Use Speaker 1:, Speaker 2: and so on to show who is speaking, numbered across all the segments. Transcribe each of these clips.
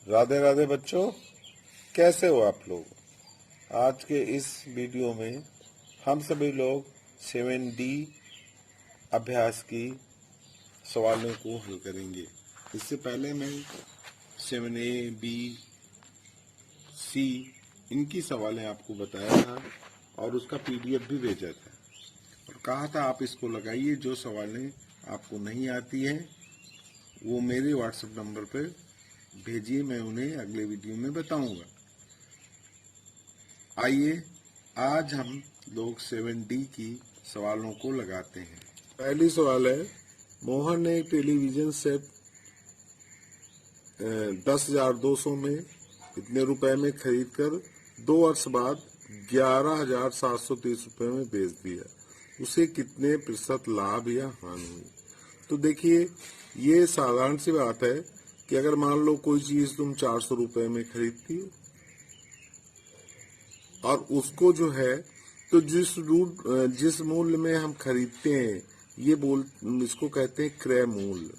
Speaker 1: राधे राधे बच्चों, कैसे हो आप लोग। आज के इस वीडियो में हम सभी लोग 7D अभ्यास की सवालों को हल करेंगे। इससे पहले मैं 7A, B, C इनकी सवालें आपको बताया था और उसका PDF भी भेजा था और कहा था आप इसको लगाइए। जो सवालें आपको नहीं आती हैं वो मेरे व्हाट्सएप नंबर पर भेजिए, मैं उन्हें अगले वीडियो में बताऊंगा। आइए आज हम लोग 7D की सवालों को लगाते हैं। पहली सवाल है, मोहन ने टेलीविजन सेट 10,200 में इतने रुपए में खरीद कर 2 वर्ष बाद 11,730 रुपए में बेच दिया। उसे कितने प्रतिशत लाभ या हानि हुई? तो देखिए, ये साधारण सी बात है कि अगर मान लो कोई चीज तुम 400 रुपए में खरीदती हो और उसको जो है तो जिस मूल्य में हम खरीदते हैं इसको कहते हैं क्रय मूल्य,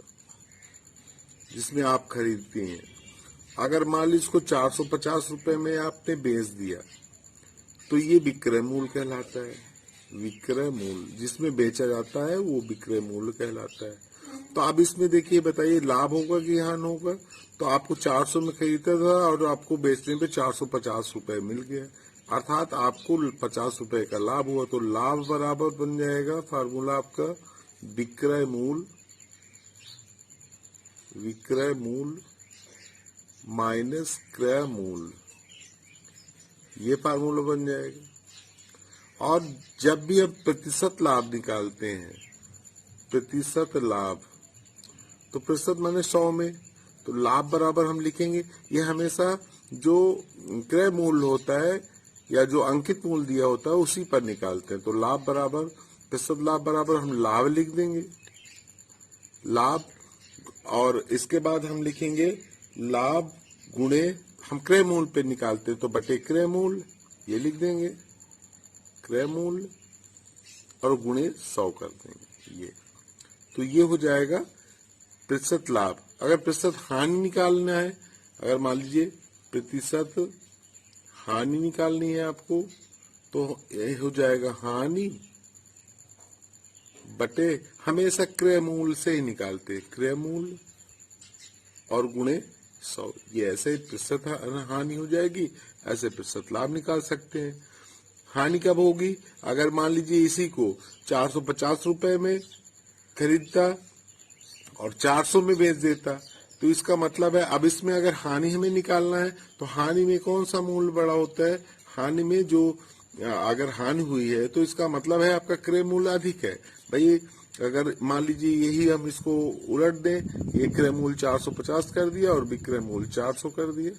Speaker 1: जिसमें आप खरीदते हैं। अगर मान लीजिए इसको 450 रुपए में आपने बेच दिया तो ये विक्रय मूल्य कहलाता है। विक्रय मूल्य जिसमें बेचा जाता है वो विक्रय मूल्य कहलाता है। तो अब इसमें देखिए, बताइए लाभ होगा कि हानि होगा। तो आपको 400 में खरीदा था और आपको बेचने पे 450 रुपए मिल गया, अर्थात आपको 50 रुपए का लाभ हुआ। तो लाभ बराबर बन जाएगा फार्मूला आपका विक्रय मूल्य माइनस क्रय मूल्य, ये फार्मूला बन जाएगा। और जब भी आप प्रतिशत लाभ निकालते हैं, प्रतिशत लाभ, तो प्रतिशत माने 100 में, तो लाभ बराबर हम लिखेंगे, ये हमेशा जो क्रय मूल्य होता है या जो अंकित मूल्य दिया होता है उसी पर निकालते हैं। तो लाभ बराबर प्रतिशत लाभ बराबर हम लाभ लिख देंगे, लाभ, और इसके बाद हम लिखेंगे लाभ गुणे, हम क्रय मूल्य पे निकालते हैं तो बटे क्रय मूल्य, ये लिख देंगे क्रय मूल्य और गुणे 100 कर देंगे ये। तो ये हो जाएगा प्रतिशत लाभ। अगर प्रतिशत हानि निकालना है, अगर मान लीजिए प्रतिशत हानि निकालनी है आपको, तो ये हो जाएगा हानि बटे, हमेशा क्रय मूल्य से ही निकालते हैं, क्रय मूल्य और गुणे 100। ये ऐसे प्रतिशत हानि हो जाएगी, ऐसे प्रतिशत लाभ निकाल सकते हैं। हानि कब होगी? अगर मान लीजिए इसी को 450 रुपए में खरीदता और 400 में बेच देता, तो इसका मतलब है अब इसमें अगर हानि हमें निकालना है तो हानि में कौन सा मूल्य बड़ा होता है? हानि में जो अगर हानि हुई है तो इसका मतलब है आपका क्रय मूल्य अधिक है। भाई अगर मान लीजिए यही हम इसको उलट दें, ये क्रय मूल्य 450 कर दिया और विक्रय मूल्य 400 कर दिया,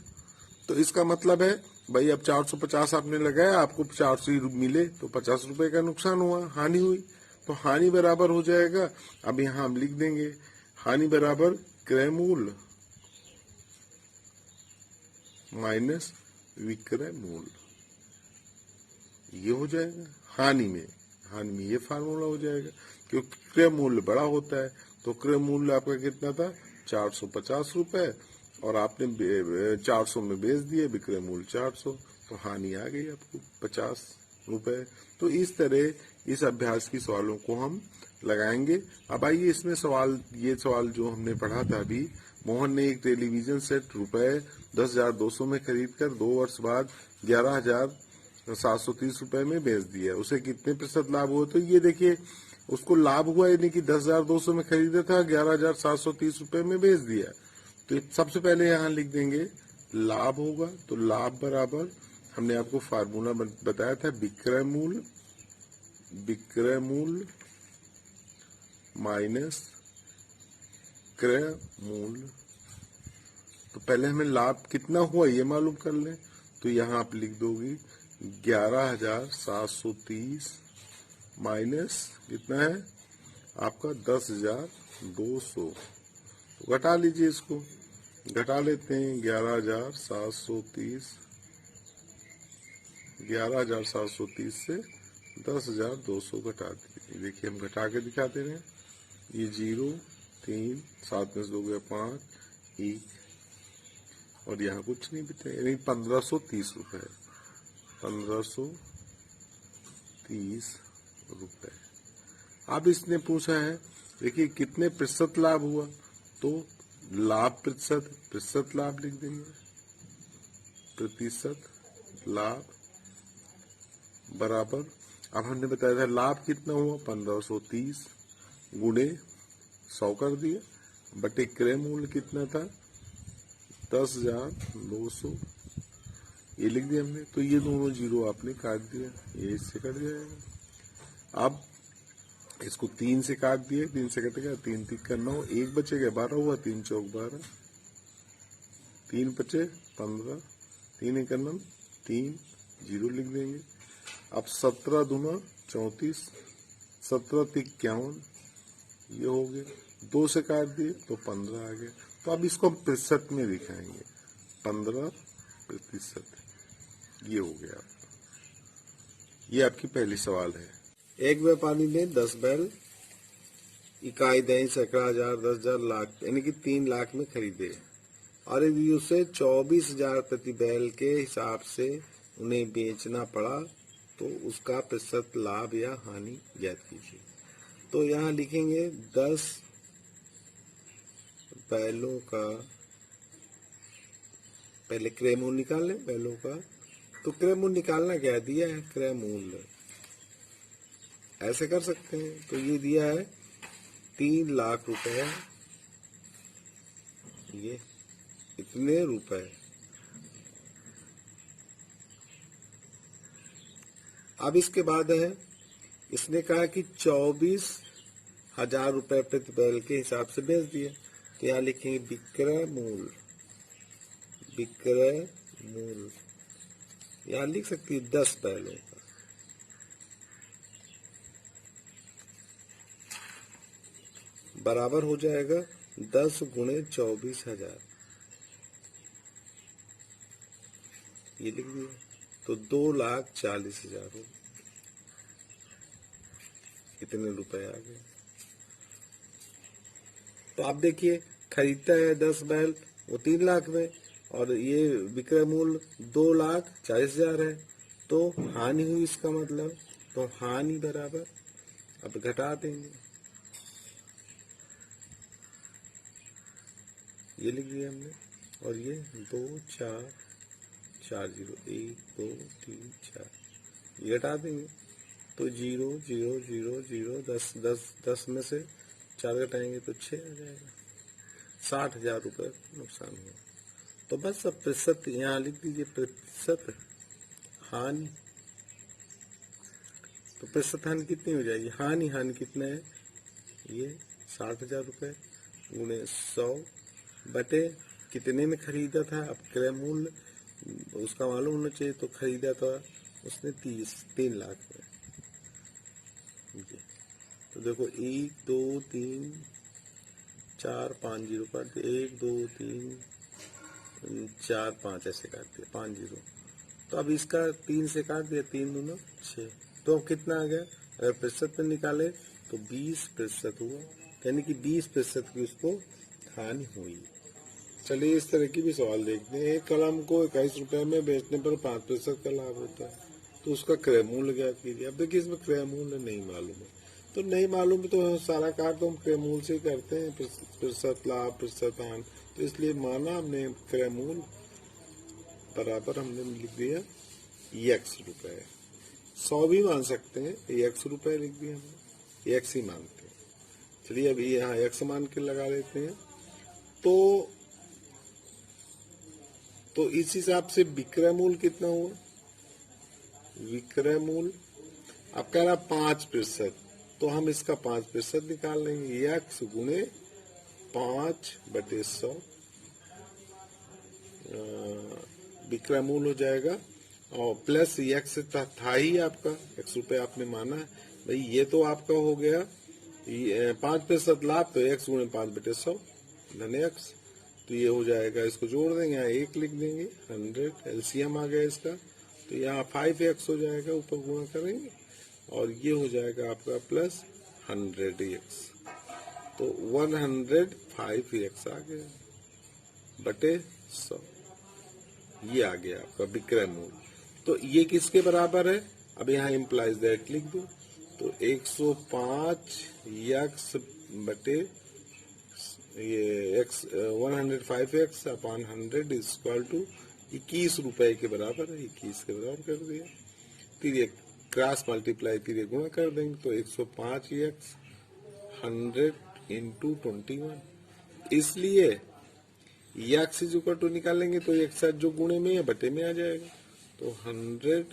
Speaker 1: तो इसका मतलब है भाई अब 450 आपने लगाया, आपको 400 ही मिले, तो 50 रुपए का नुकसान हुआ, हानि हुई। तो हानि बराबर हो जाएगा, अब यहाँ हम लिख देंगे हानि बराबर क्रय मूल्य माइनस विक्रय मूल्य, ये हो जाएगा हानि में ये फार्मूला हो जाएगा। क्योंकि क्रय मूल्य बड़ा होता है, तो क्रय मूल्य आपका कितना था? 450 रुपए, और आपने 400 में बेच दिए, विक्रय मूल्य 400, तो हानि आ गई आपको 50 रुपए। तो इस तरह इस अभ्यास की सवालों को हम लगाएंगे। अब आइए इसमें ये सवाल जो हमने पढ़ा था अभी, मोहन ने एक टेलीविजन सेट रुपए 10,200 में खरीद कर 2 वर्ष बाद 11,730 रुपए में बेच दिया। उसे कितने प्रतिशत लाभ हुआ? तो ये देखिए, उसको लाभ हुआ, यानी कि 10,200 में खरीदा था, 11,730 रुपए में बेच दिया। तो सबसे पहले यहाँ लिख देंगे लाभ होगा, तो लाभ बराबर हमने आपको फार्मूला बताया था विक्रय मूल्य माइनस क्रय मूल्य। तो पहले हमें लाभ कितना हुआ ये मालूम कर लें, तो यहाँ आप लिख दोगी 11,730 माइनस कितना है आपका 10,200। तो घटा लीजिए, इसको घटा लेते हैं। 11,730 से 10,200 घटा दीजिए। देखिए हम घटा के दिखाते रहे, ये 0, 3, 7 में से 2 गया 5, 1, और यहाँ कुछ नहीं बचा, यानी 1530 रुपए, 1530 रुपए। अब इसने पूछा है, देखिए कितने प्रतिशत लाभ हुआ, तो लाभ प्रतिशत, प्रतिशत लाभ लिख देंगे, प्रतिशत लाभ बराबर, अब हमने बताया था लाभ कितना हुआ 1530 गुणे 100 कर दिया, बटे क्रय मूल्य कितना था 10,900, ये लिख दिया हमने। तो ये दोनों जीरो आपने काट दिया, ये इससे कट जाएगा। अब इसको 3 से काट दिए, 3 से कटेगा, 3 3 का 9, 1 बचेगा 12 हुआ, 3 चौक 12, 3 बचे 15, 3 एक 9, 3 जीरो लिख देंगे। अब 17 दूना 34, 17 3 51, ये हो गया, 2 से काट दिए तो 15 आ गया। तो अब इसको हम प्रतिशत में दिखाएंगे, 15%, ये हो गया आपका। ये आपकी पहली सवाल है। एक व्यापारी ने 10 बैल इकाई दही सैकड़ा हजार 10,000 लाख यानी कि 3 लाख में खरीदे और यदि उसे 24,000 प्रति बैल के हिसाब से उन्हें बेचना पड़ा तो उसका प्रतिशत लाभ या हानि ज्ञात कीजिए। तो यहाँ लिखेंगे 10 बैलों का, पहले क्रय मूल्य निकाल लें बैलों का। तो क्रय मूल्य निकालना क्या दिया है, क्रय मूल्य ऐसे कर सकते हैं। तो ये दिया है 3 लाख रुपए, ये इतने रुपए। अब इसके बाद है, इसने कहा कि 24,000 रुपए प्रति बैल के हिसाब से बेच दिए। तो यहाँ लिखेंगे विक्रय मूल्य, विक्रय मूल्य यहाँ लिख सकती है 10 बैलों का, बराबर हो जाएगा 10 गुणे 24,000, ये लिख दिया। तो 2,40,000 हो, इतने रुपए आ गए। तो आप देखिए खरीदता है 10 बैल वो 3 लाख में और ये विक्रय मूल्य 2,40,000 है, तो हानि हुई इसका मतलब, तो हानि बराबर, अब घटा देंगे, ये लिख दिया हमने। और ये 2 4 4 0 1 2 3 4 ये घटा देंगे। तो 0 0 0 0 10 10 10 में से 4 घटाएंगे तो 6 आ जाएगा, 60,000 रुपए नुकसान हुआ। तो बस अब प्रतिशत यहाँ लिख दीजिए, प्रतिशत हानि। तो प्रतिशत हानि कितनी हो जाएगी, हानि कितना है, ये 60,000 रुपए गुणे 100 बटे कितने में खरीदा था। अब क्रय मूल्य उसका मालूम होना चाहिए, तो खरीदा था उसने 3 लाख में। तो देखो 1 2 3 4 5 जीरो काट दिए, 1 2 3 4 5 ऐसे काट दिए, 5 जीरो। तो अब इसका 3 से काट दिया, 3 दूना 6, तो अब कितना आ गया, अगर प्रतिशत में निकाले तो 20% हुआ, यानी कि 20% की उसको हानि हुई। चलिए इस तरह की भी सवाल देखते हैं। एक कलम को 21 रुपए में बेचने पर 5% का लाभ होता है, तो उसका क्रय मूल्य ज्ञात कीजिए। अब देखिए इसमें क्रय मूल्य नहीं मालूम है, तो नहीं मालूम है तो सारा कार्य तो हम क्रय मूल्य से ही करते हैं, प्रतिशत लाभ प्रतिशत हानि। तो इसलिए माना हमने क्रय मूल्य बराबर हमने लिख दिया x रुपए, 100 भी मान सकते हैं, x रुपए लिख दिया हमने, x ही मानते हैं। चलिए अभी यहाँ x मान के लगा लेते हैं। तो इस हिसाब से विक्रय मूल्य कितना हुआ, विक्रय मूल्य अब कह रहा 5%, तो हम इसका 5% निकाल लेंगे, x गुणे 5/100 विक्रय मूल्य हो जाएगा, और प्लस x था ही आपका, x रुपए आपने माना है भाई, ये तो आपका हो गया 5% लाभ, तो x गुणे 5/100 धन x, तो ये हो जाएगा, इसको जोड़ देंगे, यहाँ 1 लिख देंगे, 100 एलसीएम आ गया इसका, तो यहाँ 5x हो जाएगा, ऊपर गुणा करेंगे और ये हो जाएगा आपका प्लस 100x, तो 105x आ गया बटे 100। ये आ गया आपका विक्रय मूल्य। तो ये किसके बराबर है? अब यहाँ इम्प्लाइज दैट लिख दो। तो 105 यक्स बटे ये x 105x upon 100 is equal to 21 रुपए के बराबर है। 21 के बराबर कर दिया। फिर ये क्रॉस मल्टीप्लाई फिर ये गुणा कर देंगे तो 105x 100 इंटू 21। इसलिए x इज इक्वल टू निकालेंगे तो एक साथ जो गुणे में है बटे में आ जाएगा। तो 100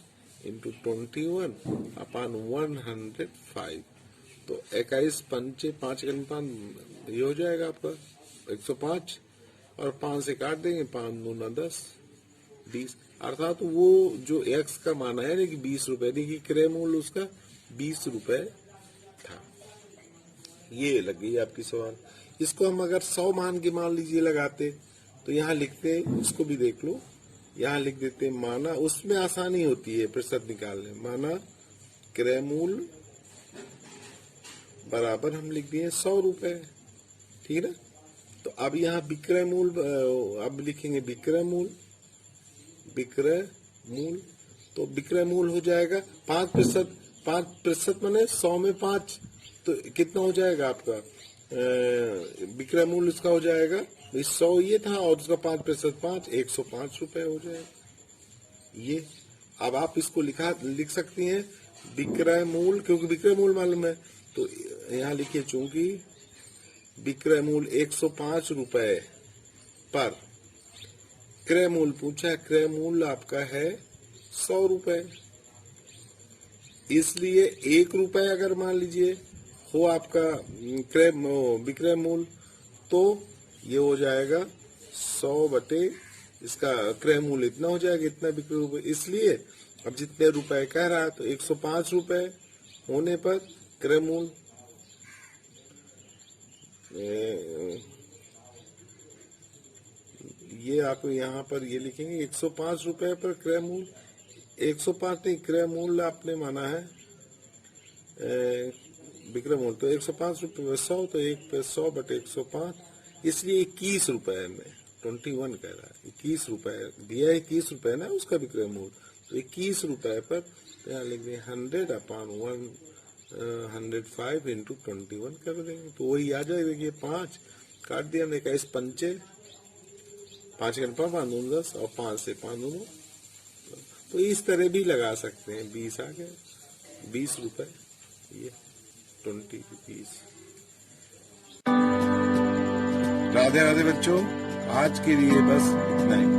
Speaker 1: इंटू 21 अपॉन 105। तो 21 पंचे 5 ये हो जाएगा आपका 105 और 5 से काट देंगे 5 दूना 10 20। अर्थात वो जो x का माना है कि 20 रुपए, देखिए क्रय मूल्य उसका 20 रुपए था। ये लग गई आपकी सवाल। इसको हम अगर 100 मान के मान लीजिए लगाते तो यहाँ लिखते, उसको भी देख लो, यहाँ लिख देते माना, उसमें आसानी होती है प्रतिशत निकालने। माना क्रय मूल्य बराबर हम लिख दिए 100 रुपए, ठीक है ना। तो अब यहाँ विक्रय मूल्य, अब लिखेंगे विक्रय मूल्य। तो विक्रय मूल्य हो जाएगा 5%। 5% माने 100 में 5, तो कितना हो जाएगा आपका विक्रय मूल्य उसका हो जाएगा 100 ये था और उसका 5% 5, 105 रुपए हो जाएगा ये। अब आप इसको लिख सकती हैं विक्रय मूल्य, क्योंकि विक्रय मूल्य मालूम है तो यहाँ लिखिए चूंकि विक्रय मूल्य 105 रुपए पर क्रय मूल्य पूछा है, क्रय मूल्य आपका है 100 रुपए, इसलिए 1 रुपए अगर मान लीजिए हो आपका विक्रय मूल्य तो ये हो जाएगा 100 बटे इसका क्रय मूल्य इतना हो जाएगा, इतना विक्रय रुपए। इसलिए अब जितने रुपए कह रहा है तो 105 रुपए होने पर क्रय मूल्य ये आप यहाँ पर ये लिखेंगे 105 रुपए पर क्रय मूल्य, 105 नहीं क्रय मूल्य आपने माना है विक्रय मूल्य, तो 105 रुपए में 100, तो 1 पे 100 बटे 105, इसलिए 21 रुपए में 21 कह रहा है, 21 रुपए दिया है, 21 रुपए ना उसका विक्रय मूल्य, तो 21 रुपए पर तो यहाँ लिख दें 100 अपॉन 105 इंटू 21 कर देंगे तो वही आ जाएगा। देखिए 5 काट दिया हमने, 21 पंचे 5 घंटा 5 दून 10 और 5 से 5 दून, तो इस तरह भी लगा सकते हैं। 20 आ गया, 20 रुपए, ये 20 रुपीज। राधे राधे बच्चों, आज के लिए बस इतना ही।